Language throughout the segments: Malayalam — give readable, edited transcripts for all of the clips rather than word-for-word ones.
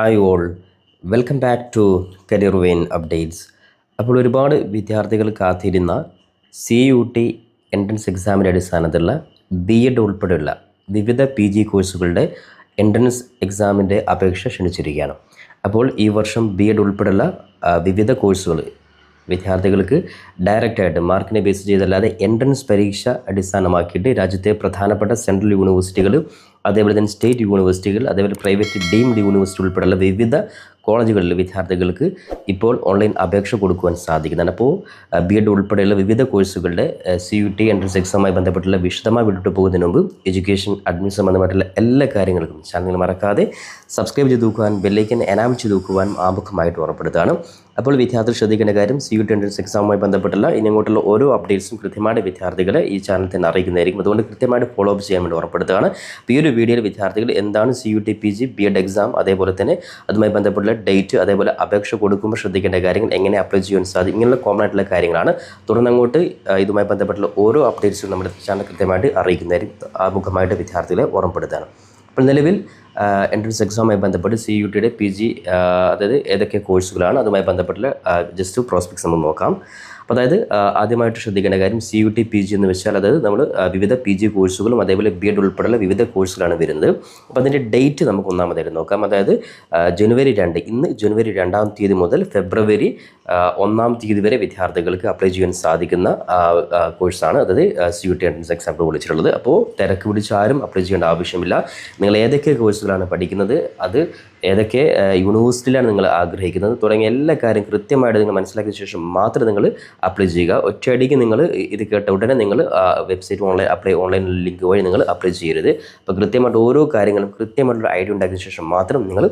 Hi all, welcome back to career vein updates. അപ്പോൾ ഒരുപാട് വിദ്യാർത്ഥികൾ കാത്തിരുന്ന CUT എൻട്രൻസ് എക്സാമിൻ്റെ അടിസ്ഥാനത്തിലുള്ള B.Ed ഉൾപ്പെടെയുള്ള വിവിധ PG കോഴ്സുകളുടെ എൻട്രൻസ് എക്സാമിൻ്റെ അപേക്ഷ ക്ഷണിച്ചിരിക്കുകയാണ്. അപ്പോൾ ഈ വർഷം B.Ed ഉൾപ്പെടെയുള്ള വിവിധ കോഴ്സുകൾ വിദ്യാർത്ഥികൾക്ക് ഡയറക്റ്റായിട്ട് മാർക്കിനെ ബേസ് ചെയ്തല്ലാതെ എൻട്രൻസ് പരീക്ഷ അടിസ്ഥാനമാക്കിയിട്ട് രാജ്യത്തെ പ്രധാനപ്പെട്ട സെൻട്രൽ യൂണിവേഴ്സിറ്റികൾ, അതേപോലെ തന്നെ സ്റ്റേറ്റ് യൂണിവേഴ്സിറ്റികൾ, അതേപോലെ പ്രൈവറ്റ് ഡീംഡ് യൂണിവേഴ്സിറ്റി ഉൾപ്പെടെയുള്ള വിവിധ കോളേജുകളിൽ വിദ്യാർത്ഥികൾക്ക് ഇപ്പോൾ ഓൺലൈൻ അപേക്ഷ കൊടുക്കുവാൻ സാധിക്കുന്നതാണ്. അപ്പോൾ B.Ed ഉൾപ്പെടെയുള്ള വിവിധ കോഴ്സുകളുടെ CUT എൻട്രൻസ് എക്സാമുമായി ബന്ധപ്പെട്ടുള്ള വിശദമായി വിട്ടിട്ട് പോകുന്നതിന് മുമ്പ് എഡ്യൂക്കേഷൻ അഡ്മിഷൻ സംബന്ധമായിട്ടുള്ള എല്ലാ കാര്യങ്ങൾക്കും ചാനൽ മറക്കാതെ സബ്സ്ക്രൈബ് ചെയ്ത് നോക്കുവാൻ, ബെല്ലൈക്കൻ എനാബിൾ ചെയ്ത് നോക്കുവാൻ ആമുഖമായിട്ട് ഉറപ്പെടുത്താണ്. അപ്പോൾ വിദ്യാർത്ഥികൾ ശ്രദ്ധിക്കേണ്ട കാര്യം, CUT എൻട്രൻസ് എക്സാമുമായി ബന്ധപ്പെട്ടുള്ള ഇനി അങ്ങോട്ടുള്ള ഓരോ അപ്ഡേറ്റ്സും കൃത്യമായിട്ട് വിദ്യാർത്ഥികളെ ഈ ചാനൽ തന്നെ അറിയിക്കുന്നതായിരിക്കും. അതുകൊണ്ട് കൃത്യമായിട്ട് ഫോളോ അപ്പ് ചെയ്യാൻ വേണ്ടി ഉറപ്പെടുത്തുകയാണ്. ഈ ഒരു വീഡിയോയിൽ വിദ്യാർത്ഥികൾ എന്താണ് CUT PG B.Ed എക്സാം, അതേപോലെ തന്നെ അതുമായി ബന്ധപ്പെട്ടുള്ള ഡേറ്റ്, അതേപോലെ അപേക്ഷ കൊടുക്കുമ്പോൾ ശ്രദ്ധിക്കേണ്ട കാര്യങ്ങൾ, എങ്ങനെ അപ്ലൈ ചെയ്യാൻ സാധിക്കും, ഇങ്ങനെയുള്ള കോമൺ ആയിട്ടുള്ള കാര്യങ്ങളാണ്. തുടർന്ന് അങ്ങോട്ട് ഇതുമായി ബന്ധപ്പെട്ടുള്ള ഓരോ അപ്ഡേറ്റ്സും നമ്മുടെ ചാനൽ കൃത്യമായിട്ട് അറിയിക്കുന്നതായിരിക്കും. ആമുഖമായിട്ട് വിദ്യാർത്ഥികളെ ഓർമ്മപ്പെടുത്താണ്. അപ്പോൾ നിലവിൽ എൻട്രൻസ് എക്സാമുമായി ബന്ധപ്പെട്ട് CUT PG അതായത് ഏതൊക്കെ കോഴ്സുകളാണ്, അതുമായി ബന്ധപ്പെട്ടുള്ള ജസ്റ്റ് പ്രോസ്പെക്ട്സ് നമ്മൾ നോക്കാം. അപ്പോൾ അതായത് ആദ്യമായിട്ട് ശ്രദ്ധിക്കേണ്ട കാര്യം, CUT PG എന്ന് വെച്ചാൽ അതായത് നമ്മൾ വിവിധ PG കോഴ്സുകളും അതേപോലെ B.Ed ഉൾപ്പെടെയുള്ള വിവിധ കോഴ്സുകളാണ് വരുന്നത്. അപ്പോൾ അതിൻ്റെ ഡേറ്റ് നമുക്ക് ഒന്നാമതായിട്ട് നോക്കാം. അതായത് ജനുവരി 2, ഇന്ന് ജനുവരി 2-ാം തീയതി മുതൽ ഫെബ്രുവരി 1-ാം തീയതി വരെ വിദ്യാർത്ഥികൾക്ക് അപ്ലൈ ചെയ്യാൻ സാധിക്കുന്ന കോഴ്സാണ്. അതായത് CUT എൻട്രൻസ് എക്സാം വിളിച്ചിട്ടുള്ളത്. അപ്പോൾ തിരക്ക് പിടിച്ച് ആരും അപ്ലൈ ചെയ്യേണ്ട ആവശ്യമില്ല. നിങ്ങൾ ഏതൊക്കെ കോഴ്സുകളാണ് പഠിക്കുന്നത്, അത് ഏതൊക്കെ യൂണിവേഴ്സിറ്റിയിലാണ് നിങ്ങൾ ആഗ്രഹിക്കുന്നത് തുടങ്ങിയ എല്ലാ കാര്യം കൃത്യമായിട്ട് നിങ്ങൾ മനസ്സിലാക്കിയ ശേഷം മാത്രം നിങ്ങൾ അപ്ലൈ ചെയ്യുക. ഒറ്റയടിക്ക് നിങ്ങൾ ഇത് കേട്ട ഉടനെ നിങ്ങൾ വെബ്സൈറ്റ് ഓൺലൈൻ ലിങ്ക് വഴി നിങ്ങൾ അപ്ലൈ ചെയ്യരുത്. അപ്പോൾ കൃത്യമായിട്ട് ഓരോ കാര്യങ്ങളും കൃത്യമായിട്ടൊരു ഐഡിയ ഉണ്ടാക്കിയ ശേഷം മാത്രം നിങ്ങൾ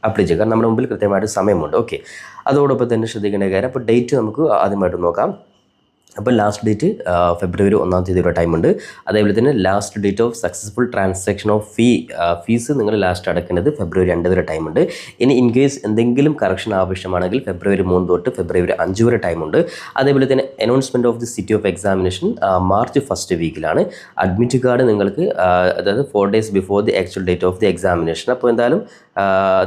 അപ്ലൈ ചെയ്യുക. കാരണം നമ്മുടെ മുമ്പിൽ കൃത്യമായിട്ട് സമയമുണ്ട്. ഓക്കെ, അതോടൊപ്പം തന്നെ ശ്രദ്ധിക്കേണ്ട കാര്യം, അപ്പോൾ ഡേറ്റ് നമുക്ക് ആദ്യമായിട്ട് നോക്കാം. അപ്പോൾ ലാസ്റ്റ് ഡേറ്റ് ഫെബ്രുവരി 1-ാം തീയതി വരെ ടൈമുണ്ട്. അതേപോലെ തന്നെ last date of successful transaction of fees നിങ്ങൾ ലാസ്റ്റ് അടയ്ക്കുന്നത് ഫെബ്രുവരി 2 വരെ ടൈമുണ്ട്. ഇനി ഇൻ കേസ് എന്തെങ്കിലും കറക്ഷൻ ആവശ്യമാണെങ്കിൽ ഫെബ്രുവരി 3 തൊട്ട് ഫെബ്രുവരി 5 വരെ ടൈമുണ്ട്. അതേപോലെ തന്നെ announcement of the city of examination March 1st വീക്കിലാണ്. അഡ്മിറ്റ് കാർഡ് നിങ്ങൾക്ക് അതായത് 4 days before the actual date of the examination. അപ്പോൾ എന്തായാലും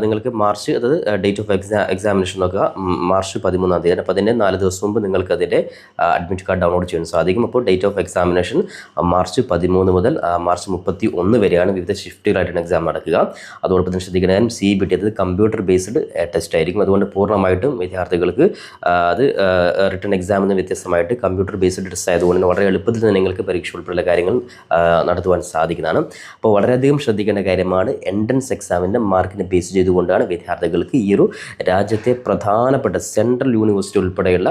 നിങ്ങൾക്ക് മാർച്ച്, അതായത് ഡേറ്റ് ഓഫ് എക്സാമിനേഷൻ നോക്കുക മാർച്ച് 13-ാം തീയതി. അപ്പോൾ അതിൻ്റെ 4 ദിവസം മുമ്പ് നിങ്ങൾക്ക് അതിൻ്റെ അഡ്മിറ്റ് കാർഡ് ഡൗൺലോഡ് ചെയ്യാൻ സാധിക്കും. അപ്പോൾ ഡേറ്റ് ഓഫ് എക്സാമിനേഷൻ മാർച്ച് 13 മുതൽ മാർച്ച് 31 വരെയാണ്. വിവിധ ഷിഫ്റ്റുകളായിട്ടാണ് എക്സാം നടക്കുക. അതോടൊപ്പം തന്നെ ശ്രദ്ധിക്കുന്ന CBT അത് കമ്പ്യൂട്ടർ ബേസ്ഡ് ടെസ്റ്റ് ആയിരിക്കും. അതുകൊണ്ട് പൂർണ്ണമായിട്ടും വിദ്യാർത്ഥികൾക്ക് അത് റിട്ടൺ എക്സാമിൽ നിന്ന് വ്യത്യസ്തമായിട്ട് കമ്പ്യൂട്ടർ ബേസ്ഡ് ടെസ്റ്റ് ആയതുകൊണ്ട് വളരെ എളുപ്പത്തിൽ തന്നെ നിങ്ങൾക്ക് പരീക്ഷ ഉൾപ്പെടെയുള്ള കാര്യങ്ങൾ നടത്തുവാൻ സാധിക്കുന്നതാണ്. അപ്പോൾ വളരെയധികം ശ്രദ്ധിക്കേണ്ട കാര്യമാണ്, എൻട്രൻസ് എക്സാമിൻ്റെ മാർക്കിനെ ബേസ് ചെയ്തുകൊണ്ടാണ് വിദ്യാർത്ഥികൾക്ക് ഈ ഒരു രാജ്യത്തെ പ്രധാനപ്പെട്ട സെൻട്രൽ യൂണിവേഴ്സിറ്റി ഉൾപ്പെടെയുള്ള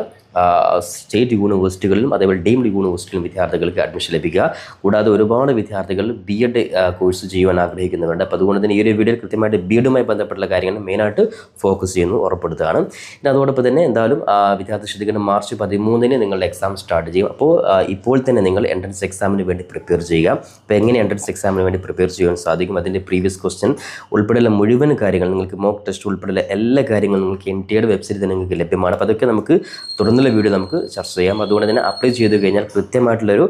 സ്റ്റേറ്റ് യൂണിവേഴ്സിറ്റികളിലും അതേപോലെ ഡീംഡ് യൂണിവേഴ്സിറ്റിയിലും വിദ്യാർത്ഥികൾക്ക് അഡ്മിഷൻ ലഭിക്കുക. കൂടാതെ ഒരുപാട് വിദ്യാർത്ഥികൾ B.Ed കോഴ്സ് ചെയ്യുവാൻ ആഗ്രഹിക്കുന്നുണ്ട്. അപ്പോൾ അതുകൊണ്ട് തന്നെ ഈ ഒരു വീഡിയോയിൽ കൃത്യമായിട്ട് B.Edുമായി ബന്ധപ്പെട്ടുള്ള കാര്യങ്ങൾ മെയിനായിട്ട് ഫോക്കസ് ചെയ്യുന്നു ഉറപ്പെടുത്തുകയാണ്. പിന്നെ അതോടൊപ്പം തന്നെ എന്തായാലും വിദ്യാർത്ഥി ശ്രദ്ധിക്കുന്ന മാർച്ച് 13-ന് നിങ്ങളുടെ എക്സാം സ്റ്റാർട്ട് ചെയ്യും. അപ്പോൾ ഇപ്പോൾ തന്നെ നിങ്ങൾ എൻട്രൻസ് എക്സാമിന് വേണ്ടി പ്രിപ്പയർ ചെയ്യുക. അപ്പോൾ എങ്ങനെ എൻട്രൻസ് എക്സാമിന് വേണ്ടി പ്രിപ്പയർ ചെയ്യാൻ സാധിക്കും, അതിൻ്റെ പ്രീവിയസ് ക്വസ്റ്റ്യൻ ഉൾപ്പെടെയുള്ള മുഴുവൻ കാര്യങ്ങൾ, നിങ്ങൾക്ക് മോക്ക് ടെസ്റ്റ് ഉൾപ്പെടെയുള്ള എല്ലാ കാര്യങ്ങളും നിങ്ങൾക്ക് NTA വെബ്സൈറ്റിൽ തന്നെ നിങ്ങൾക്ക് ലഭ്യമാണ്. അപ്പോൾ അതൊക്കെ നമുക്ക് തുടർന്നുള്ള വീഡിയോ നമുക്ക് ചർച്ച ചെയ്യാം. അതുകൊണ്ട് തന്നെ അപ്ലൈ ചെയ്ത് കഴിഞ്ഞാൽ കൃത്യമായിട്ടുള്ളൊരു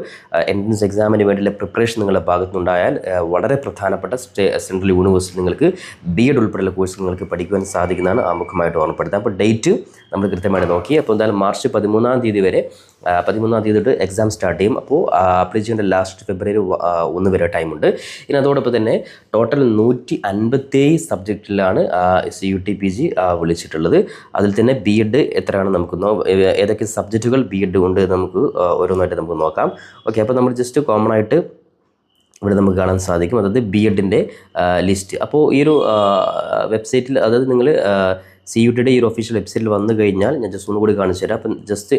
എൻട്രൻസ് എക്സാമിന് വേണ്ടിയുള്ള പ്രിപ്പറേഷൻ നിങ്ങളുടെ ഭാഗത്തുനിന്നുണ്ടായാൽ വളരെ പ്രധാനപ്പെട്ട സെൻട്രൽ യൂണിവേഴ്സിറ്റി നിങ്ങൾക്ക് B.Ed ഉൾപ്പെടെയുള്ള കോഴ്സ് നിങ്ങൾക്ക് പഠിക്കുവാൻ സാധിക്കുന്നതാണ് ആമുഖമായിട്ട് ഓർമ്മപ്പെടുത്താം. അപ്പോൾ ഡേറ്റ് നമ്മൾ കൃത്യമായിട്ട് നോക്കി. അപ്പോൾ എന്തായാലും മാർച്ച് 13-ാം തീയതി വരെ 13-ാം തീയതി തൊട്ട് എക്സാം സ്റ്റാർട്ട് ചെയ്യും. അപ്പോൾ അപ്ലൈ ചെയ്യേണ്ട ലാസ്റ്റ് ഫെബ്രുവരി 1 വരെ ടൈമുണ്ട്. ഇനി അതോടൊപ്പം തന്നെ ടോട്ടൽ 157 സബ്ജക്റ്റിലാണ് CUT PG വിളിച്ചിട്ടുള്ളത്. അതിൽ തന്നെ B.Ed എത്രയാണ് നമുക്ക് ഏതൊക്കെ സബ്ജക്റ്റുകൾ B.Ed ഉണ്ട് നമുക്ക് ഓരോന്നായിട്ട് നമുക്ക് നോക്കാം. ഓക്കെ, അപ്പോൾ നമ്മൾ ജസ്റ്റ് കോമൺ ആയിട്ട് ഇവിടെ നമുക്ക് കാണാൻ സാധിക്കും, അതായത് B.Edൻ്റെ ലിസ്റ്റ്. അപ്പോൾ ഈ ഒരു വെബ്സൈറ്റിൽ, അതായത് നിങ്ങൾ CUTയുടെ ഈ ഒരു ഒഫീഷ്യൽ വെബ്സൈറ്റിൽ വന്നു കഴിഞ്ഞാൽ ഞാൻ ജസ്റ്റ് ഒന്നുകൂടി കാണിച്ചു തരാം. അപ്പം ജസ്റ്റ്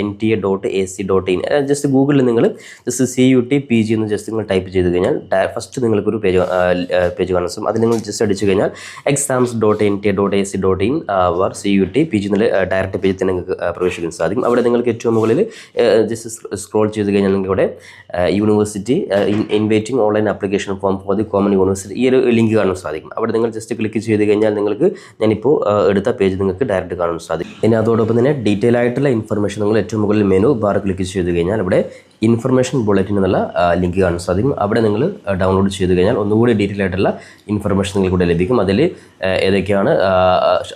NTA.ac.in ജസ്റ്റ് ഗൂഗിളിൽ നിങ്ങൾ ജസ്റ്റ് CUT PG എന്ന് ജസ്റ്റ് നിങ്ങൾ ടൈപ്പ് ചെയ്ത് കഴിഞ്ഞാൽ ഫസ്റ്റ് നിങ്ങൾക്കൊരു പേജ് കാണാൻ സാധിക്കും. അത് നിങ്ങൾ ജസ്റ്റ് അടിച്ചു കഴിഞ്ഞാൽ exams.nta.ac.in CUT PG എന്നുള്ള ഡയറക്റ്റ് പേജിൽ തന്നെ നിങ്ങൾക്ക് പ്രവേശിക്കാൻ സാധിക്കും. അവിടെ നിങ്ങൾക്ക് ഏറ്റവും മുകളിൽ ജസ്റ്റ് സ്ക്രോൾ ചെയ്ത് കഴിഞ്ഞാൽ നിങ്ങൾക്ക് ഇവിടെ university inviting online application form for the common university ഈ ഒരു ലിങ്ക് കാണാൻ സാധിക്കും. അവിടെ നിങ്ങൾ ജസ്റ്റ് ക്ലിക്ക് ചെയ്ത് കഴിഞ്ഞാൽ നിങ്ങൾക്ക് ഞാനിപ്പോൾ എടുത്ത പേജ് നിങ്ങൾക്ക് ഡയറക്റ്റ് കാണാൻ സാധിക്കും. ഇനി അതോടൊപ്പം തന്നെ ഡീറ്റെയിൽ ആയിട്ടുള്ള ഇൻഫർമേഷൻ നിങ്ങൾ ഏറ്റവും മുകളിൽ മെനു ബാർ ക്ലിക്ക് ചെയ്ത് കഴിഞ്ഞാൽ ഇവിടെ ഇൻഫർമേഷൻ ബുള്ളറ്റിൻ എന്നുള്ള ലിങ്ക് കാണാൻ സാധിക്കും. അവിടെ നിങ്ങൾ ഡൗൺലോഡ് ചെയ്ത് കഴിഞ്ഞാൽ ഒന്നുകൂടി ഡീറ്റെയിൽ ആയിട്ടുള്ള ഇൻഫർമേഷൻ നിങ്ങൾക്ക് ഇവിടെ ലഭിക്കും. അതിൽ ഏതൊക്കെയാണ്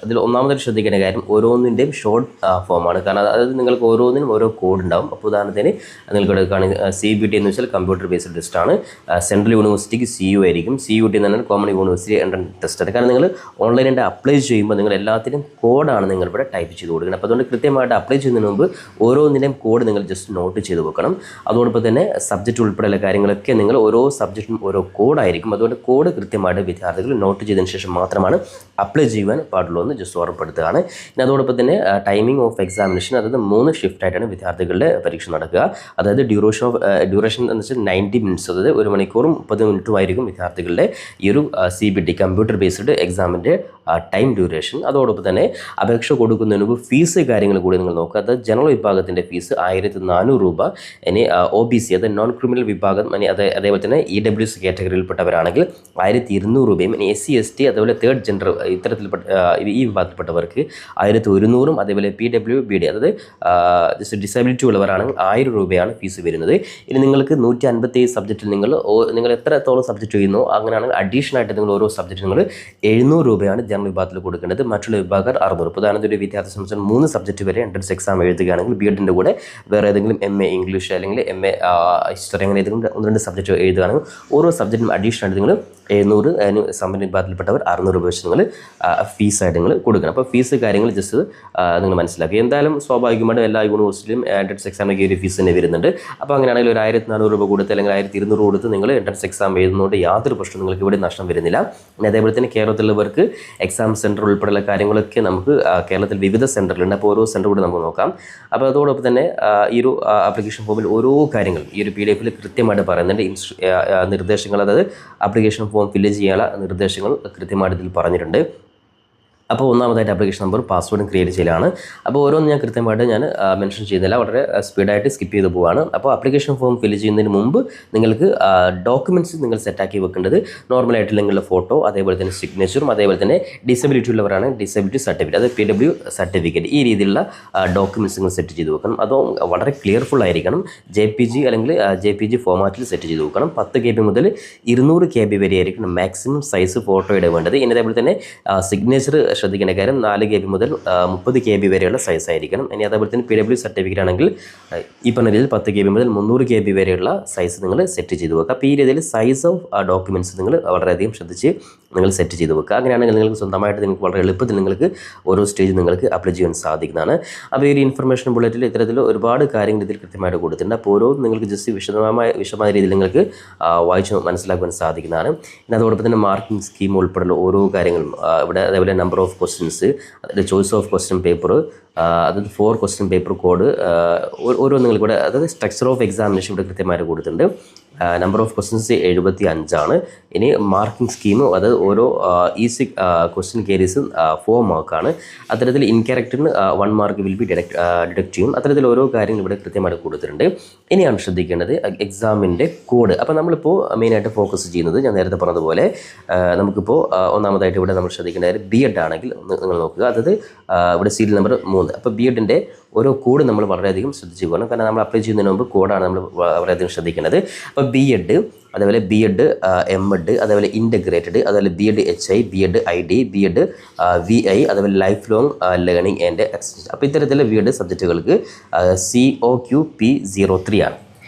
അതിൽ ഒന്നാമതായിട്ട് ശ്രദ്ധിക്കേണ്ട കാര്യം ഓരോന്നിൻ്റെയും ഷോർട്ട് ഫോമാണ്. കാരണം അതായത് നിങ്ങൾക്ക് ഓരോന്നിനും ഓരോ കോഡ് ഉണ്ടാവും. അപ്പോൾ ഉദാഹരണത്തിന് നിങ്ങൾക്ക് കാണുന്ന CBT എന്ന് വെച്ചാൽ കമ്പ്യൂട്ടർ ബേസ്ഡ് ടെസ്റ്റാണ്. സെൻട്രൽ യൂണിവേഴ്സിറ്റിക്ക് CU ആയിരിക്കും. CUT എന്ന് പറഞ്ഞാൽ കോമൺ യൂണിവേഴ്സിറ്റി എൻട്രൻസ് ടെസ്റ്റാണ്. കാരണം നിങ്ങൾ ഓൺലൈനായിട്ട് അപ്ലൈ ചെയ്യുമ്പോൾ നിങ്ങൾ എല്ലാത്തിനും കോഡാണ് നിങ്ങൾ ഇവിടെ ടൈപ്പ് ചെയ്ത് കൊടുക്കുന്നത്. അപ്പോൾ അതുകൊണ്ട് കൃത്യമായിട്ട് അപ്ലൈ ചെയ്യുന്നതിന് മുമ്പ് ഓരോന്നിൻ്റെയും കോഡ് നിങ്ങൾ ജസ്റ്റ് നോട്ട് ചെയ്ത് വെക്കണം. അതോടൊപ്പം തന്നെ സബ്ജക്റ്റ് ഉൾപ്പെടെയുള്ള കാര്യങ്ങളൊക്കെ നിങ്ങൾ ഓരോ സബ്ജക്റ്റിനും ഓരോ കോഡായിരിക്കും. അതുകൊണ്ട് കോഡ് കൃത്യമായിട്ട് വിദ്യാർത്ഥികൾ നോട്ട് ചെയ്തതിന് ശേഷം മാത്രമാണ് അപ്ലൈ ചെയ്യുവാൻ പാടുള്ളൂ എന്ന് ജസ്റ്റ് ഓർമ്മപ്പെടുത്തുകയാണ്. ഇനി അതോടൊപ്പം തന്നെ ടൈമിംഗ് ഓഫ് എക്സാമിനേഷൻ, അതായത് 3 ഷിഫ്റ്റായിട്ടാണ് വിദ്യാർത്ഥികളുടെ പരീക്ഷ നടക്കുക. അതായത് ഡ്യൂറേഷൻ എന്ന് വെച്ചാൽ 90 മിനിറ്റ്സ്, അതായത് 1 മണിക്കൂറും 30 മിനിറ്റും ആയിരിക്കും വിദ്യാർത്ഥികളുടെ ഈ ഒരു CBT കമ്പ്യൂട്ടർ ബേസ്ഡ് എക്സാമിൻ്റെ ടൈം ഡ്യൂറേഷൻ. അതോടൊപ്പം തന്നെ അപേക്ഷ കൊടുക്കുന്നതിന് മുമ്പ് ഫീസ് കാര്യങ്ങൾ കൂടി നിങ്ങൾ നോക്കുക. അതായത് ജനറൽ വിഭാഗത്തിൻ്റെ ഫീസ് 1400 രൂപ. ഇനി OBC അതായത് നോൺ ക്രിമിനൽ വിഭാഗം, അതേപോലെ തന്നെ EWS കാറ്റഗറിയിൽപ്പെട്ടവരാണെങ്കിൽ 1200 രൂപയും. ഇനി SC ST അതേപോലെ തേർഡ് ജെൻഡർ ഇത്തരത്തിൽപ്പെട്ട ഈ വിഭാഗത്തിൽപ്പെട്ടവർക്ക് 1100ഉം. അതേപോലെ PWBD അതായത് ഡിസബിലിറ്റി ഉള്ളവരാണെങ്കിൽ 1000 രൂപയാണ് ഫീസ് വരുന്നത്. ഇനി നിങ്ങൾക്ക് 157 സബ്ജക്റ്റിൽ നിങ്ങൾ എത്രത്തോളം സബ്ജക്റ്റ് ചെയ്യുന്നോ അങ്ങനെയാണെങ്കിൽ അഡീഷണൽ ആയിട്ട് നിങ്ങൾ ഓരോ സബ്ജക്റ്റ് നിങ്ങൾ 700 രൂപയാണ് ജനറൽ വിഭാഗത്തിൽ കൊടുക്കേണ്ടത്. മറ്റുള്ള വിഭാഗക്കാർ 600. ഉദാഹരണത്തിന് ഒരു വിദ്യാർത്ഥി സംബന്ധിച്ച് 3 സബ്ജക്റ്റ് വരെ എൻട്രൻസ് എക്സാം എഴുതുകയാണെങ്കിൽ BEdൻ്റെ കൂടെ വേറെ ഏതെങ്കിലും MA ഇംഗ്ലീഷ് അല്ലെങ്കിൽ MA ഹിസ്റ്ററി അങ്ങനെ ഏതെങ്കിലും 1-2 സബ്ജക്റ്റ് എഴുതുകയാണെങ്കിൽ ഓരോ സബ്ജക്റ്റിനും അഡീഷണൽ ആയിട്ട് നിങ്ങൾ 700, അതിന് സമ്പന്ന വിഭാഗത്തിൽപ്പെട്ടവർ 600 രൂപ വെച്ച് നിങ്ങൾ ഫീസായിട്ട് നിങ്ങൾ കൊടുക്കണം. അപ്പോൾ ഫീസ് കാര്യങ്ങൾ ജസ്റ്റ് നിങ്ങൾ മനസ്സിലാക്കുക. എന്തായാലും സ്വാഭാവികമായിട്ടും എല്ലാ യൂണിവേഴ്സിറ്റിയിലും എൻട്രൻസ് എക്സാമിനൊക്കെ ഒരു ഫീസ് തന്നെ വരുന്നുണ്ട്. അപ്പോൾ അങ്ങനെയാണെങ്കിൽ ഒരു 1400 രൂപ കൊടുത്ത് അല്ലെങ്കിൽ 1200 കൊടുത്ത് നിങ്ങൾ എൻട്രൻസ് എക്സാം എഴുതുന്നതുകൊണ്ട് യാതൊരു പ്രശ്നവും നിങ്ങൾക്ക് ഇവിടെ നഷ്ടം വരുന്നില്ല. പിന്നെ അതേപോലെ തന്നെ കേരളത്തിലുള്ളവർക്ക് എക്സാം സെൻറ്റർ ഉൾപ്പെടെയുള്ള കാര്യങ്ങളൊക്കെ നമുക്ക് കേരളത്തിൽ വിവിധ സെൻറ്ററിലുണ്ട്. അപ്പോൾ ഓരോ സെൻറ്റർ കൂടി നമുക്ക് നോക്കാം. അപ്പോൾ അതോടൊപ്പം തന്നെ ഈ ഒരു ആപ്ലിക്കേഷൻ ഫോമിൽ ഓരോ കാര്യങ്ങളും ഈ ഒരു PDF കൃത്യമായിട്ട് പറയുന്നുണ്ട്. നിർദ്ദേശങ്ങൾ, അതായത് ആപ്ലിക്കേഷൻ ഫോം ഫില്ല് ചെയ്യാനുള്ള നിർദ്ദേശങ്ങൾ കൃത്യമായിട്ട് ഇതിൽ പറഞ്ഞിട്ടുണ്ട്. അപ്പോൾ ഒന്നാമതായിട്ട് ആപ്ലിക്കേഷൻ നമ്പർ പാസ്വേഡും ക്രിയേറ്റ് ചെയ്യലാണ്. അപ്പോൾ ഓരോന്നും ഞാൻ കൃത്യമായിട്ട് മെൻഷൻ ചെയ്യുന്നില്ല, വളരെ സ്പീഡായിട്ട് സ്കിപ്പ് ചെയ്ത് പോവുകയാണ്. അപ്പോൾ ആപ്ലിക്കേഷൻ ഫോം ഫില്ല് ചെയ്യുന്നതിന് മുമ്പ് നിങ്ങൾക്ക് ഡോക്യുമെൻറ്റ്സ് നിങ്ങൾ സെറ്റാക്കി വെക്കേണ്ടത് നോർമലായിട്ട് നിങ്ങളുടെ ഫോട്ടോ, അതേപോലെ തന്നെ സിഗ്നേച്ചറും, അതേപോലെ തന്നെ ഡിസബിലിറ്റി ഉള്ളവരാണ് ഡിസബിലിറ്റി സർട്ടിഫിക്കറ്റ്, അത് PW സർട്ടിഫിക്കറ്റ്, ഈ രീതിയിലുള്ള ഡോക്യുമെൻറ്റ്സ് നിങ്ങൾ സെറ്റ് ചെയ്ത് വെക്കണം. അതോ വളരെ ക്ലിയർഫുൾ ആയിരിക്കണം. JPG അല്ലെങ്കിൽ JPG ഫോമാറ്റിൽ സെറ്റ് ചെയ്ത് വെക്കണം. 10 KB മുതൽ 200 KB വരെ ആയിരിക്കണം മാക്സിമം സൈസ് ഫോട്ടോയുടെ വേണ്ടത്. ഇനി അതേപോലെ തന്നെ സിഗ്നേച്ചർ ശ്രദ്ധിക്കേണ്ട കാര്യം 4 KB മുതൽ 30 KB വരെയുള്ള സൈസ് ആയിരിക്കണം. ഇനി അതേപോലെ തന്നെ PW സർട്ടിഫിക്കറ്റ് ആണെങ്കിൽ ഈ പറഞ്ഞ രീതിയിൽ 10 KB മുതൽ 300 KB വരെയുള്ള സൈസ് നിങ്ങൾ സെറ്റ് ചെയ്ത് വെക്കുക. അപ്പോൾ ഈ രീതിയിൽ സൈസ് ഓഫ് ഡോക്യുമെൻറ്റ്സ് നിങ്ങൾ വളരെയധികം ശ്രദ്ധിച്ച് നിങ്ങൾ സെറ്റ് ചെയ്ത് വെക്കുക. അങ്ങനെയാണെങ്കിൽ നിങ്ങൾക്ക് സ്വന്തമായിട്ട് നിങ്ങൾക്ക് വളരെ എളുപ്പത്തിൽ നിങ്ങൾക്ക് ഓരോ സ്റ്റേജ് നിങ്ങൾക്ക് അപ്ലൈ ചെയ്യാൻ സാധിക്കുന്നതാണ്. അപ്പോൾ ഈ ഒരു ഇൻഫർമേഷൻ ബുള്ളറ്റിൽ ഇത്തരത്തിൽ ഒരുപാട് കാര്യങ്ങൾ ഇതിൽ കൃത്യമായിട്ട് കൊടുത്തിട്ടുണ്ട്. അപ്പോൾ ഓരോ നിങ്ങൾക്ക് ജസ്റ്റ് വിശദമായ രീതിയിൽ നിങ്ങൾക്ക് വായിച്ച് മനസ്സിലാക്കുവാൻ സാധിക്കുന്നതാണ്. പിന്നെ അതോടൊപ്പം തന്നെ മാർക്കിംഗ് സ്കീം ഉൾപ്പെടെയുള്ള ഓരോ കാര്യങ്ങളും ഇവിടെ, അതേപോലെ നമ്പർ ഓഫ് ക്വസ്റ്റ്യൻസ്, അതായത് ചോയ്സ് ഓഫ് ക്വസ്റ്റ്യൻ പേപ്പർ, അതായത് 4 ക്വസ്റ്റ്യൻ പേപ്പർ കോഡ്, ഓരോ നിങ്ങൾക്ക് ഇവിടെ, അതായത് സ്ട്രക്ചർ ഓഫ് എക്സാമിനേഷൻ ഇവിടെ കൃത്യമായിട്ട് കൊടുത്തിട്ടുണ്ട്. നമ്പർ ഓഫ് ക്വസ്റ്റ്യൻസ് 75 ഇനി മാർക്കിംഗ് സ്കീമും, അതായത് ഓരോ ഈസി ക്വസ്റ്റ്യൻ കേരീസും 4 മാർക്കാണ്. അത്തരത്തിൽ ഇൻകറക്റ്റിന് 1 മാർക്ക് വിൽ ബി ഡിഡക്റ്റ് ചെയ്യും. അത്തരത്തിൽ ഓരോ കാര്യങ്ങൾ ഇവിടെ കൃത്യമായിട്ട് കൊടുത്തിട്ടുണ്ട്. ഇനിയാണ് ശ്രദ്ധിക്കേണ്ടത് എക്സാമിൻ്റെ കോഡ്. അപ്പോൾ നമ്മളിപ്പോൾ മെയിനായിട്ട് ഫോക്കസ് ചെയ്യുന്നത് ഞാൻ നേരത്തെ പറഞ്ഞതുപോലെ നമുക്കിപ്പോൾ ഒന്നാമതായിട്ട് ഇവിടെ നമ്മൾ ശ്രദ്ധിക്കേണ്ടത് BEd ആണെങ്കിൽ നിങ്ങൾ നോക്കുക, അതായത് ഇവിടെ സീരിയൽ നമ്പർ 3. അപ്പോൾ BEdൻ്റെ ഓരോ കോഡ് നമ്മൾ വളരെയധികം ശ്രദ്ധിച്ചു പോകണം. കാരണം നമ്മൾ അപ്ലൈ ചെയ്യുന്നതിന് മുമ്പ് കോഡാണ് നമ്മൾ വളരെയധികം ശ്രദ്ധിക്കേണ്ടത്. അപ്പോൾ BEd, അതേപോലെ BEd MEd, അതേപോലെ ഇൻ്റഗ്രേറ്റഡ്, അതേപോലെ BEd HI, BEd ID, BEd VI, അതേപോലെ life long learning and extension. അപ്പോൾ ഇത്തരത്തിലുള്ള BEd സബ്ജക്റ്റുകൾക്ക് COQP03 ആണ്.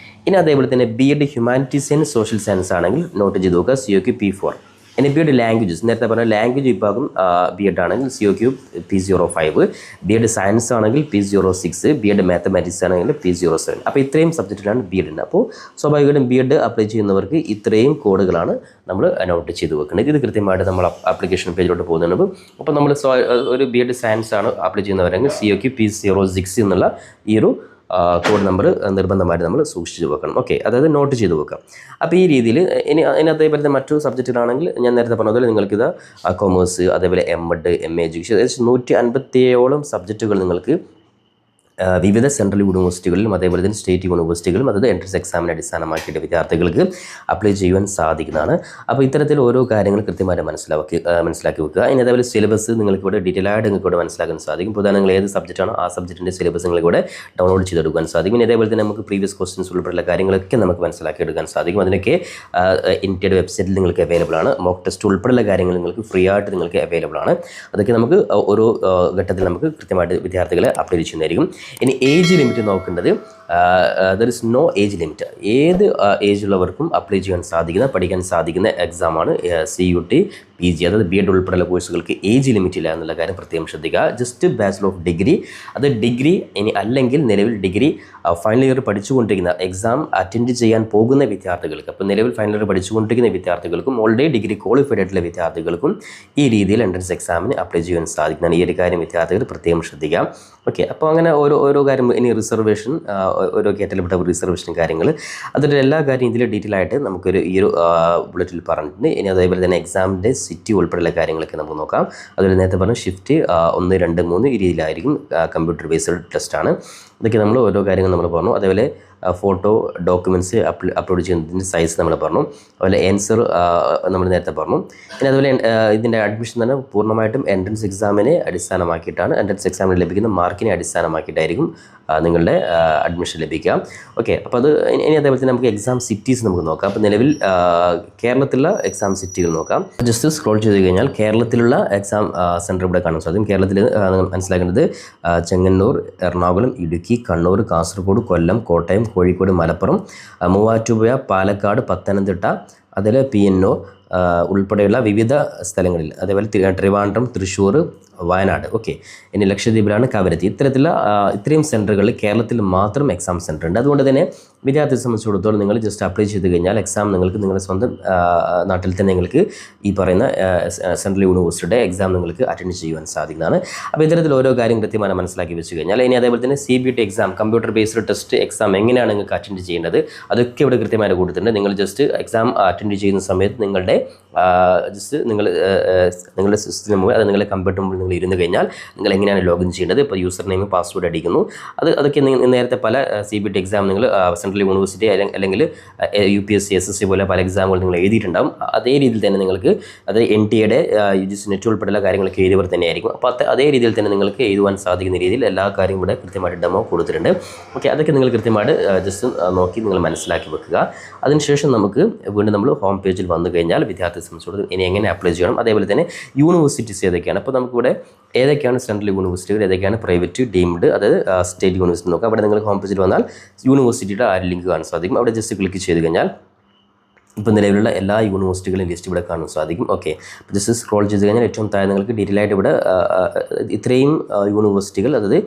ഇനി അതേപോലെ തന്നെ BEd humanities and social science ആണെങ്കിൽ നോട്ട് ചെയ്ത് നോക്കുക COQP4. ഇനി BEd ലാംഗ്വേജസ്, നേരത്തെ പറഞ്ഞ ലാംഗ്വേജ് വിഭാഗം BEd ആണെങ്കിൽ COQP05, BEd സയൻസ് ആണെങ്കിൽ P06, BEd മാത്തമാറ്റിക്സ് ആണെങ്കിൽ P07. അപ്പോൾ ഇത്രയും സബ്ജക്റ്റിലാണ് BEd. അപ്പോൾ സ്വാഭാവികമായിട്ടും BEd അപ്ലൈ ചെയ്യുന്നവർക്ക് ഇത്രയും കോഡുകളാണ് നമ്മൾ നോട്ട് ചെയ്ത് വെക്കുന്നത്. ഇത് കൃത്യമായിട്ട് നമ്മൾ ആപ്ലിക്കേഷൻ പേജിലോട്ട് പോകുന്നുണ്ട്. അപ്പോൾ നമ്മൾ ഒരു BEd സയൻസ് ആണ് അപ്ലൈ ചെയ്യുന്നവരെങ്കിൽ COQP06 എന്നുള്ള ഈ ഒരു കോഡ് നമ്പർ നിർബന്ധമായിട്ട് നമ്മൾ സൂക്ഷിച്ച് വെക്കണം. ഓക്കെ, അതായത് നോട്ട് ചെയ്ത് വെക്കാം. അപ്പോൾ ഈ രീതിയിൽ ഇനി അതേപോലെ മറ്റു സബ്ജക്റ്റിലാണെങ്കിൽ ഞാൻ നേരത്തെ പറഞ്ഞതുപോലെ നിങ്ങൾക്കിത് കൊമേഴ്സ്, അതേപോലെ MEd, MA എഡ്യൂക്കേഷൻ, ഏകദേശം 157ഓളം സബ്ജക്റ്റുകൾ നിങ്ങൾക്ക് വിവിധ സെൻട്രൽ യൂണിവേഴ്സിറ്റികളിലും അതേപോലെ തന്നെ സ്റ്റേറ്റ് യൂണിവേഴ്സിറ്റികളും അതത് എൻട്രൻസ് എക്സാമിനെ അടിസ്ഥാനമാക്കിയിട്ട് വിദ്യാർത്ഥികൾക്ക് അപ്ലൈ ചെയ്യുവാൻ സാധിക്കുന്നതാണ്. അപ്പോൾ ഇത്തരത്തിൽ ഓരോ കാര്യങ്ങൾ കൃത്യമായിട്ട് മനസ്സിലാക്കി വെക്കുക. ഇനി അതേപോലെ സിലബസ് നിങ്ങൾക്ക് ഇവിടെ ഡീറ്റെയിൽ ആയിട്ട് നിങ്ങൾക്ക് ഇവിടെ മനസ്സിലാക്കാൻ സാധിക്കും. ഇപ്പോൾ നിങ്ങൾ ഏത് സബ്ജക്റ്റാണോ ആ സബ്ജക്റ്റിൻ്റെ സിലബസ് നിങ്ങൾക്ക് ഇവിടെ ഡൗൺലോഡ് ചെയ്തെടുക്കാൻ സാധിക്കും. ഇനി അതേപോലെ തന്നെ നമുക്ക് പ്രീവിയസ് ക്വസ്റ്റ്യൻസ് ഉൾപ്പെടെയുള്ള കാര്യങ്ങളൊക്കെ നമുക്ക് മനസ്സിലാക്കി എടുക്കാൻ സാധിക്കും. അതിനൊക്കെ ഇന്ത്യയുടെ വെബ്സൈറ്റിൽ നിങ്ങൾക്ക് അവൈലബിൾ ആണ്. മോക്ക് ടെസ്റ്റ് ഉൾപ്പെടെയുള്ള കാര്യങ്ങൾ നിങ്ങൾക്ക് ഫ്രീ ആയിട്ട് നിങ്ങൾക്ക് അവൈലബിൾ ആണ്. അതൊക്കെ നമുക്ക് ഓരോ ഘട്ടത്തിൽ നമുക്ക് കൃത്യമായിട്ട് വിദ്യാർത്ഥികളെ അപ്ഡേറ്റ് ചെയ്യുന്നതായിരിക്കും. ഇനി ഏജ് ലിമിറ്റ് നോക്കേണ്ടത് there is no age limit. ഏത് ഏജുള്ളവർക്കും അപ്ലൈ ചെയ്യാൻ സാധിക്കുന്ന പഠിക്കാൻ സാധിക്കുന്ന എക്സാമാണ് CUT PG, അതായത് BEd ഉൾപ്പെടെയുള്ള കോഴ്സുകൾക്ക് ഏജ് ലിമിറ്റ് ഇല്ല എന്നുള്ള കാര്യം പ്രത്യേകം ശ്രദ്ധിക്കുക. ജസ്റ്റ് ബാച്ചിലർ ഓഫ് ഡിഗ്രി, അത് ഡിഗ്രി ഇനി അല്ലെങ്കിൽ നിലവിൽ ഡിഗ്രി ഫൈനൽ ഇയർ പഠിച്ചുകൊണ്ടിരിക്കുന്ന എക്സാം അറ്റൻഡ് ചെയ്യാൻ പോകുന്ന വിദ്യാർത്ഥികൾക്ക്, അപ്പോൾ നിലവിൽ ഫൈനൽ ഇയർ പഠിച്ചുകൊണ്ടിരിക്കുന്ന വിദ്യാർത്ഥികൾക്കും ഓൾറെഡി ഡിഗ്രി ക്വാളിഫൈഡ് ആയിട്ടുള്ള വിദ്യാർത്ഥികൾക്കും ഈ രീതിയിൽ എൻട്രൻസ് എക്സാമിന് അപ്ലൈ ചെയ്യാൻ സാധിക്കുന്നതാണ്. ഈ ഒരു കാര്യം വിദ്യാർത്ഥികൾ പ്രത്യേകം ശ്രദ്ധിക്കാം. ഓക്കെ, അപ്പോൾ അങ്ങനെ ഓരോ കാര്യം ഇനി റിസർവേഷൻ, ഓരോ കാറ്റഗറിയിൽപ്പെട്ട റിസർവേഷൻ കാര്യങ്ങൾ, അതിൻ്റെ എല്ലാ കാര്യം ഇതിൽ ഡീറ്റെയിൽ ആയിട്ട് നമുക്കൊരു ഈ ഒരു ബുള്ളറ്റിൽ പറഞ്ഞിട്ടുണ്ട്. ഇനി അതേപോലെ തന്നെ എക്സാമിൻ്റെ സിറ്റി ഉൾപ്പെടെയുള്ള കാര്യങ്ങളൊക്കെ നമുക്ക് നോക്കാം. അതുപോലെ നേരത്തെ പറഞ്ഞ ഷിഫ്റ്റ് 1, 2, 3 ഈ രീതിയിലായിരിക്കും. കമ്പ്യൂട്ടർ ബേസ്ഡ് ടെസ്റ്റാണ്. ഇതൊക്കെ നമ്മൾ ഓരോ കാര്യങ്ങൾ നമ്മൾ പറഞ്ഞു. അതേപോലെ ഫോട്ടോ ഡോക്യുമെൻറ്റ്സ് അപ്ലോഡ് ചെയ്യുന്നതിൻ്റെ സൈസ് നമ്മൾ പറഞ്ഞു. അതുപോലെ ആൻസർ നമ്മൾ നേരത്തെ പറഞ്ഞു. പിന്നെ അതുപോലെ ഇതിൻ്റെ അഡ്മിഷൻ തന്നെ പൂർണ്ണമായിട്ടും എൻട്രൻസ് എക്സാമിനെ അടിസ്ഥാനമാക്കിയിട്ടാണ്. എൻട്രൻസ് എക്സാമിന് ലഭിക്കുന്ന മാർക്കിനെ അടിസ്ഥാനമാക്കിയിട്ടായിരിക്കും നിങ്ങളുടെ അഡ്മിഷൻ ലഭിക്കുക. ഓക്കെ, അപ്പോൾ അത് ഇനി അതേപോലെ തന്നെ നമുക്ക് എക്സാം സിറ്റീസ് നമുക്ക് നോക്കാം. അപ്പോൾ നിലവിൽ കേരളത്തിലുള്ള എക്സാം സിറ്റികൾ നോക്കാം. ജസ്റ്റ് സ്ക്രോൾ ചെയ്ത് കഴിഞ്ഞാൽ കേരളത്തിലുള്ള എക്സാം സെൻറ്റർ ഇവിടെ കാണാൻ സാധിക്കും. കേരളത്തിൽ മനസ്സിലാക്കേണ്ടത് ചെങ്ങന്നൂർ, എറണാകുളം, ഇടുക്കി, കണ്ണൂർ, കാസർഗോഡ്, കൊല്ലം, കോട്ടയം, കോഴിക്കോട്, മലപ്പുറം, മൂവാറ്റുപുഴ, പാലക്കാട്, പത്തനംതിട്ട, അതിൽ PNO ഉൾപ്പെടെയുള്ള വിവിധ സ്ഥലങ്ങളിൽ, അതേപോലെ ട്രിവാൻഡ്രം, തൃശ്ശൂർ, വയനാട്. ഓക്കെ, ഇനി ലക്ഷദ്വീപിലാണ് കവരത്തി. ഇത്രയും സെൻറ്ററുകളിൽ കേരളത്തിൽ മാത്രം എക്സാം സെൻറ്റർ ഉണ്ട്. അതുകൊണ്ട് തന്നെ വിദ്യാർത്ഥിയെ സംബന്ധിച്ചിടത്തോളം നിങ്ങൾ ജസ്റ്റ് അപ്ലൈ ചെയ്ത് കഴിഞ്ഞാൽ എക്സാം നിങ്ങൾക്ക് നിങ്ങളുടെ സ്വന്തം നാട്ടിൽ തന്നെ നിങ്ങൾക്ക് ഈ പറയുന്ന സെൻട്രൽ യൂണിവേഴ്സിറ്റിയുടെ എക്സാം നിങ്ങൾക്ക് അറ്റൻഡ് ചെയ്യുവാൻ സാധിക്കുന്നതാണ്. അപ്പോൾ ഇത്തരത്തിൽ ഓരോ കാര്യം കൃത്യമായി മനസ്സിലാക്കി വെച്ച് കഴിഞ്ഞാൽ ഇനി അതേപോലെ തന്നെ CBT exam, computer based test exam എങ്ങനെയാണ് നിങ്ങൾക്ക് അറ്റൻഡ് ചെയ്യേണ്ടത് അതൊക്കെ ഇവിടെ കൃത്യമായി കൊടുത്തിട്ടുണ്ട്. നിങ്ങൾ ജസ്റ്റ് എക്സാം അറ്റൻഡ് ചെയ്യുന്ന സമയത്ത് നിങ്ങളുടെ നിങ്ങളുടെ സിസ്റ്റത്തിന് മുമ്പിൽ, അത് നിങ്ങളുടെ കമ്പ്യൂട്ടർ മുമ്പിൽ നിങ്ങൾ ഇരുന്ന് കഴിഞ്ഞാൽ നിങ്ങൾ എങ്ങനെയാണ് ലോഗിൻ ചെയ്യേണ്ടത്, ഇപ്പോൾ യൂസർ നെയിം പാസ്വേഡ് അടിക്കുന്നു, അതൊക്കെ നേരത്തെ പല CBT എക്സാം നിങ്ങൾ സെൻട്രൽ യൂണിവേഴ്സിറ്റി അല്ലെങ്കിൽ UPSC SSC പോലെ പല എക്സാമുകൾ നിങ്ങൾ എഴുതിയിട്ടുണ്ടാകും. അതേ രീതിയിൽ തന്നെ നിങ്ങൾക്ക് അത് NTA-യുടെ UGC നെറ്റ് ഉൾപ്പെടെയുള്ള കാര്യങ്ങളൊക്കെ എഴുതിയവർ തന്നെയായിരിക്കും. അപ്പോൾ അതേ രീതിയിൽ തന്നെ നിങ്ങൾക്ക് എഴുതുവാൻ സാധിക്കുന്ന രീതിയിൽ എല്ലാ കാര്യവും ഇവിടെ കൃത്യമായിട്ട് ഡെമോ കൊടുത്തിട്ടുണ്ട്. ഓക്കെ, അതൊക്കെ നിങ്ങൾ കൃത്യമായിട്ട് ജസ്റ്റ് നോക്കി നിങ്ങൾ മനസ്സിലാക്കി വെക്കുക. അതിനുശേഷം നമുക്ക് വീണ്ടും നമ്മൾ ഹോം പേജിൽ വന്നു കഴിഞ്ഞാൽ വിദ്യാർത്ഥി സംബന്ധിച്ചിടത്തോളം ഇനി എങ്ങനെ അപ്ലൈ ചെയ്യണം, അതേപോലെ തന്നെ യൂണിവേഴ്സിറ്റീസ് ഏതൊക്കെയാണ്. അപ്പോൾ നമുക്കിവിടെ ഏതൊക്കെയാണ് സെൻട്രൽ യൂണിവേഴ്സിറ്റികൾ, ഏതൊക്കെയാണ് പ്രൈവറ്റ്, ഡീംഡ്, അതായത് സ്റ്റേറ്റ് യൂണിവേഴ്സിറ്റി നോക്കാം. അവിടെ നിങ്ങൾ ഹോം പേജിൽ വന്നാൽ യൂണിവേഴ്സിറ്റിയുടെ ആ ലിങ്ക് കാണാൻ സാധിക്കും. അവിടെ ജസ്റ്റ് ക്ലിക്ക് ചെയ്ത് കഴിഞ്ഞാൽ ഇപ്പോൾ നിലവിലുള്ള എല്ലാ യൂണിവേഴ്സിറ്റികളും ലിസ്റ്റ് ഇവിടെ കാണാൻ സാധിക്കും. ഓക്കെ, അപ്പോൾ ജസ്റ്റ് സ്ക്രോൾ ചെയ്ത് കഴിഞ്ഞാൽ ഏറ്റവും താഴെ നിങ്ങൾക്ക് ഡീറ്റെയിൽ ആയിട്ട് ഇവിടെ ഇത്രയും യൂണിവേഴ്സിറ്റികൾ, അതായത്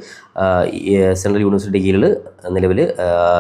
സെൻട്രൽ യൂണിവേഴ്സിറ്റി കീഴിൽ നിലവിൽ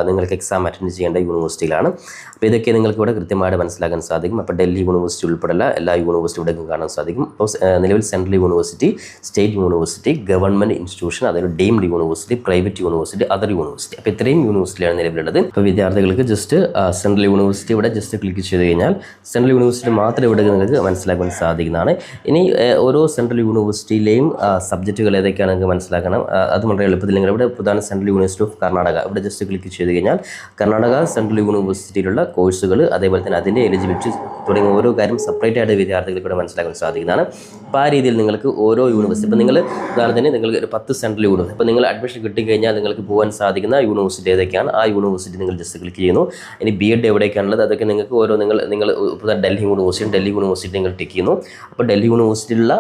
നിങ്ങൾക്ക് എക്സാം അറ്റൻഡ് ചെയ്യേണ്ട യൂണിവേഴ്സിറ്റികളാണ്. അപ്പോൾ ഇതൊക്കെ നിങ്ങൾക്ക് ഇവിടെ കൃത്യമായിട്ട് മനസ്സിലാക്കാൻ സാധിക്കും. അപ്പോൾ ഡൽഹി യൂണിവേഴ്സിറ്റി ഉൾപ്പെടെയുള്ള എല്ലാ യൂണിവേഴ്സിറ്റി ഇവിടെ കാണാൻ സാധിക്കും. അപ്പോൾ നിലവിൽ central university, state university, government institution, അതായത് deemed university, private university, other university, അപ്പോൾ ഇത്രയും യൂണിവേഴ്സിറ്റിയാണ് നിലവിലുള്ളത്. അപ്പോൾ വിദ്യാർത്ഥികൾക്ക് ജസ്റ്റ് സെൻട്രൽ യൂണിവേഴ്സിറ്റി ഇവിടെ ജസ്റ്റ് ക്ലിക്ക് ചെയ്ത് കഴിഞ്ഞാൽ സെൻട്രൽ യൂണിവേഴ്സിറ്റി മാത്രം ഇവിടെ നിങ്ങൾക്ക് മനസ്സിലാക്കാൻ സാധിക്കുന്നതാണ്. ഇനി ഓരോ സെൻട്രൽ യൂണിവേഴ്സിറ്റിയിലെയും സബ്ജക്റ്റുകൾ ഏതൊക്കെയാണ് നിങ്ങൾക്ക് മനസ്സിലാക്കണം. അത് വളരെ എളുപ്പത്തിൽ നിങ്ങൾ ഇവിടെ പ്രധാന സെൻട്രൽ യൂണിവേഴ്സിറ്റി ഓഫ് കർണാടക ഇവിടെ ജസ്റ്റ് ക്ലിക്ക് ചെയ്ത് കഴിഞ്ഞാൽ കർണാടക സെൻട്രൽ യൂണിവേഴ്സിറ്റിയിലുള്ള കോഴ്സുകൾ, അതേപോലെ തന്നെ അതിൻ്റെ എലിജിബിലിറ്റി തുടങ്ങിയ ഓരോ കാര്യം സെപ്പറേറ്റ് ആയിട്ട് വിദ്യാർത്ഥികൾക്ക് ഇവിടെ മനസ്സിലാക്കാൻ സാധിക്കുന്നതാണ്. അപ്പോൾ ആ രീതിയിൽ നിങ്ങൾക്ക് ഓരോ യൂണിവേഴ്സിറ്റി, ഇപ്പോൾ നിങ്ങൾ ഉദാഹരണത്തിന് നിങ്ങൾക്ക് ഒരു 10 സെൻട്രൽ യൂണിവേഴ്സിറ്റി, അപ്പോൾ നിങ്ങൾ അഡ്മിഷൻ കിട്ടിക്കഴിഞ്ഞാൽ നിങ്ങൾക്ക് പോകാൻ സാധിക്കുന്ന യൂണിവേഴ്സിറ്റി ഏതൊക്കെയാണ്, ആ യൂണിവേഴ്സിറ്റി നിങ്ങൾ ജസ്റ്റ് ക്ലിക്ക് ചെയ്യുന്നു. ഇനി BEd എവിടേക്കാണുള്ളത് അതൊക്കെ നിങ്ങൾക്ക് ഓരോ നിങ്ങൾ ഇപ്പോൾ ഡൽഹി യൂണിവേഴ്സിറ്റി നിങ്ങൾ ടിക്ക് ചെയ്യുന്നു. അപ്പോൾ ഡൽഹി യൂണിവേഴ്സിറ്റിയിലുള്ള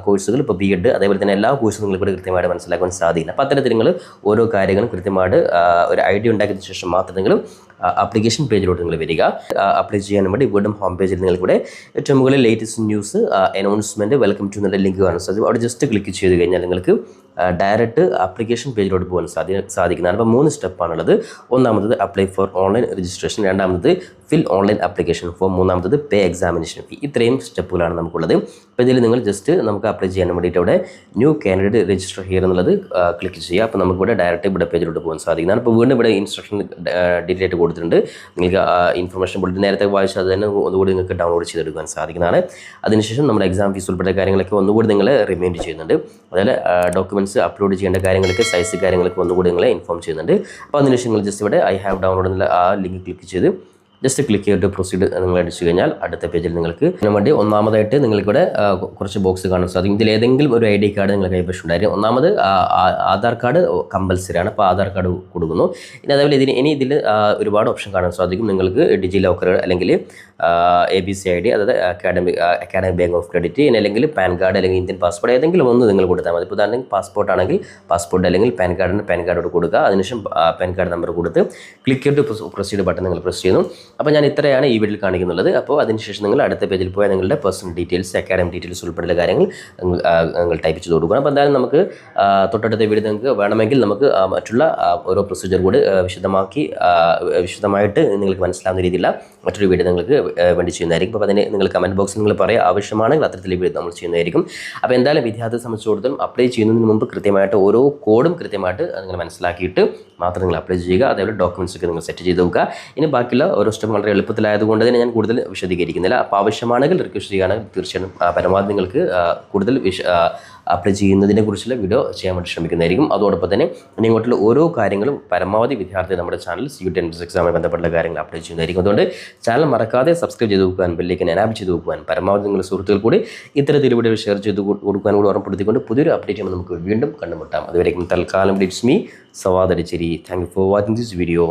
കോഴ്സുകൾ, ഇപ്പോൾ BEd, അതേപോലെ തന്നെ എല്ലാ കോഴ്സും നിങ്ങൾക്ക് ഇവിടെ കൃത്യമായിട്ട് മനസ്സിലാക്കാൻ സാധിക്കും. അപ്പോൾ അത്തരത്തിൽ നിങ്ങൾ ഓരോ കാര്യങ്ങളും കൃത്യമായിട്ട് ഒരു ഐഡിയ ഉണ്ടാക്കിയതിന് ശേഷം മാത്രം നിങ്ങൾ ആപ്ലിക്കേഷൻ പേജിലോട്ട് നിങ്ങൾ വരിക. അപ്ലൈ ചെയ്യാൻ വേണ്ടി വീണ്ടും ഹോം പേജിൽ നിങ്ങൾക്കിവിടെ ഏറ്റവും മുകളിൽ latest news, announcement, welcome to എന്നുള്ള ലിങ്ക് കാണാൻ സാധിക്കും. അവിടെ ജസ്റ്റ് ക്ലിക്ക് ചെയ്ത് കഴിഞ്ഞാൽ നിങ്ങൾക്ക് ഡയറക്റ്റ് ആപ്ലിക്കേഷൻ പേജിലോട്ട് പോകാൻ സാധിക്കുന്നതാണ്. അപ്പോൾ 3 സ്റ്റെപ്പാണുള്ളത്. ഒന്നാമത്തത് അപ്ലൈ ഫോർ ഓൺലൈൻ രജിസ്ട്രേഷൻ, രണ്ടാമത്തത് ഫിൽ ഓൺലൈൻ ആപ്ലിക്കേഷൻ ഫോം, മൂന്നാമത്തത് പേ എക്സാമിനേഷൻ ഫീ. ഇത്രയും സ്റ്റെപ്പുകളാണ് നമുക്കുള്ളത്. അപ്പോൾ ഇതിൽ നിങ്ങൾ ജസ്റ്റ് നമുക്ക് അപ്ലൈ ചെയ്യാൻ വേണ്ടിയിട്ട് ഇവിടെ ന്യൂ കാൻഡിഡേറ്റ് രജിസ്റ്റർ ഹിയർ എന്നുള്ളത് ക്ലിക്ക് ചെയ്യുക. അപ്പോൾ നമുക്കിവിടെ ഡയറക്റ്റ് ഇവിടെ പേജിലോട്ട് പോകാൻ സാധിക്കുന്നതാണ്. അപ്പോൾ വീണ്ടും ഇവിടെ ഇൻസ്ട്രക്ഷൻ ഡീറ്റെയിൽ ആയിട്ട് കൊടുത്തിട്ടുണ്ട്. നിങ്ങൾക്ക് ഇൻഫർമേഷൻ ബുള്ളറ്റിൻ നേരത്തെ വായിച്ചാൽ അത് തന്നെ ഒന്നുകൂടി നിങ്ങൾക്ക് ഡൗൺലോഡ് ചെയ്തെടുക്കാൻ സാധിക്കുന്നതാണ്. അതിനുശേഷം നമ്മുടെ എക്സാം ഫീസ് ഉൾപ്പെടെ കാര്യങ്ങളൊക്കെ ഒന്നുകൂടി നിങ്ങളെ റിമൈൻഡ് ചെയ്യുന്നുണ്ട്. അതുപോലെ ഡോക്യുമെൻറ്റ്സ് അപ്ലോഡ് ചെയ്യേണ്ട കാര്യങ്ങളൊക്കെ സൈസ് കാര്യങ്ങളൊക്കെ ഒന്നുകൂടി നിങ്ങളെ ഇൻഫോം ചെയ്യുന്നുണ്ട്. അപ്പോൾ അതിനുശേഷം നിങ്ങൾ ജസ്റ്റ് ഇവിടെ ഐ ഹാവ് ഡൗൺലോഡ് എന്നുള്ള ആ ലിങ്ക് ക്ലിക്ക് ചെയ്ത് ജസ്റ്റ് ക്ലിക്ക് ചെയ്തിട്ട് പ്രൊസീഡ് നിങ്ങൾ അടിച്ചു കഴിഞ്ഞാൽ അടുത്ത പേജിൽ നിങ്ങൾക്ക് അതിന് വേണ്ടി ഒന്നാമതായിട്ട് നിങ്ങൾക്കിവിടെ കുറച്ച് ബോക്സ് കാണാൻ സാധിക്കും. ഇതിൽ ഏതെങ്കിലും ഒരു ID കാർഡ് നിങ്ങൾ കൈവശം ഉണ്ടായിരിക്കും. ഒന്നാമത് ആധാർ കാർഡ് കമ്പൽസറിയാണ്, അപ്പോൾ ആധാർ കാർഡ് കൊടുക്കുന്നു. ഇനി അതേപോലെ ഇതിൽ ഒരുപാട് ഓപ്ഷൻ കാണാൻ സാധിക്കും. നിങ്ങൾക്ക് ഡിജി ലോക്കർ അല്ലെങ്കിൽ ABCID, അതായത് അക്കാഡമിക് ബാങ്ക് ഓഫ് ക്രെഡിറ്റ്, അല്ലെങ്കിൽ പാൻ കാർഡ് അല്ലെങ്കിൽ ഇന്ത്യൻ പാസ്പോർട്ട് ഏതെങ്കിലും ഒന്ന് നിങ്ങൾ കൊടുത്താൽ മതി. ഇപ്പോൾ ഉദാഹരണം പാസ്പോർട്ട് ആണെങ്കിൽ പാസ്പോർട്ട് അല്ലെങ്കിൽ പാൻ കാർഡിന് പാൻ കാർഡോട് കൊടുക്കുക. അതിനുശേഷം പാൻ കാർഡ് നമ്പർ കൊടുത്ത് ക്ലിക്ക് ചെയ്തിട്ട് പ്രൊസീഡ് ബട്ടൺ നിങ്ങൾ പ്രസ് ചെയ്യുന്നു. അപ്പോൾ ഞാൻ ഇത്രയാണ് ഈ വീഡിയോയിൽ കാണിക്കുന്നുള്ളത്. അപ്പോൾ അതിനുശേഷം നിങ്ങൾ അടുത്ത പേജിൽ പോയാൽ നിങ്ങളുടെ പേഴ്സണൽ ഡീറ്റെയിൽസ്, അക്കാഡമിക് ഡീറ്റെയിൽസ് ഉൾപ്പെടെയുള്ള കാര്യങ്ങൾ നിങ്ങൾ ടൈപ്പ് ചെയ്ത് കൊടുക്കണം. അപ്പോൾ എന്തായാലും നമുക്ക് തൊട്ടടുത്ത വീഡിയോ നിങ്ങൾക്ക് വേണമെങ്കിൽ നമുക്ക് മറ്റുള്ള ഓരോ പ്രൊസീജിയർ കൂടി വിശദമായിട്ട് നിങ്ങൾക്ക് മനസ്സിലാവുന്ന രീതിയിലുള്ള മറ്റൊരു വീഡിയോ നിങ്ങൾക്ക് വേണ്ടി ചെയ്യുന്നതായിരിക്കും. അപ്പോൾ അതിന് നിങ്ങൾ കമൻറ്റ് ബോക്സിൽ നിങ്ങൾ പറയുക, ആവശ്യമാണെങ്കിൽ അത്തരത്തിൽ വീഡിയോ നമ്മൾ ചെയ്യുന്നതായിരിക്കും. അപ്പോൾ എന്തായാലും വിദ്യാർത്ഥിയെ സംബന്ധിച്ചിടത്തോളം അപ്ലൈ ചെയ്യുന്നതിന് മുമ്പ് കൃത്യമായിട്ട് ഓരോ കോഡും കൃത്യമായിട്ട് നിങ്ങൾ മനസ്സിലാക്കിയിട്ട് മാത്രം നിങ്ങൾ അപ്ലൈ ചെയ്യുക. അതേപോലെ ഡോക്യുമെൻറ്റ്സ് ഒക്കെ നിങ്ങൾ സെറ്റ് ചെയ്ത് വെക്കുക. ഇനി ബാക്കിയുള്ള ഓരോ സ്റ്റെപ്പ് വളരെ എളുപ്പത്തിലായതുകൊണ്ട് തന്നെ ഞാൻ കൂടുതൽ വിശദീകരിക്കുന്നില്ല. അപ്പോൾ ആവശ്യമാണെങ്കിൽ റിക്വസ്റ്റ് ചെയ്യുകയാണെങ്കിൽ തീർച്ചയായും പരമാവധി നിങ്ങൾക്ക് കൂടുതൽ അപ്ലൈ ചെയ്യുന്നതിനെ കുറിച്ചുള്ള വീഡിയോ ചെയ്യാൻ വേണ്ടി ശ്രമിക്കുന്നതായിരിക്കും. അതോടൊപ്പം തന്നെ ഇനി ഇങ്ങോട്ടുള്ള ഓരോ കാര്യങ്ങളും പരമാവധി വിദ്യാർത്ഥി നമ്മുടെ ചാനൽ CUET എൻട്രൻസ് എക്സാമുമായി ബന്ധപ്പെട്ട കാര്യങ്ങൾ അപ്ലൈ ചെയ്യുന്നതായിരിക്കും. അതുകൊണ്ട് ചാനൽ മറക്കാതെ സബ്സ്ക്രൈബ് ചെയ്ത് വെക്കുവാൻ, ബെല്ലേക്ക് എനാബിൾ ചെയ്ത് വെക്കുവാൻ, പരമാവധി നിങ്ങളുടെ സുഹൃത്തുക്കൾ കൂടി ഇത്തരത്തിൽ വീഡിയോ ഷെയർ ചെയ്ത് കൊടുക്കാൻ കൂടി ഓർമ്മപ്പെടുത്തിക്കൊണ്ട് പുതിയൊരു അപ്ഡേറ്റ് നമുക്ക് വീണ്ടും കണ്ടുമുട്ടാം. അതുവരേക്കും തൽക്കാലം it's me Savad Aricheri. Thank you for watching this video.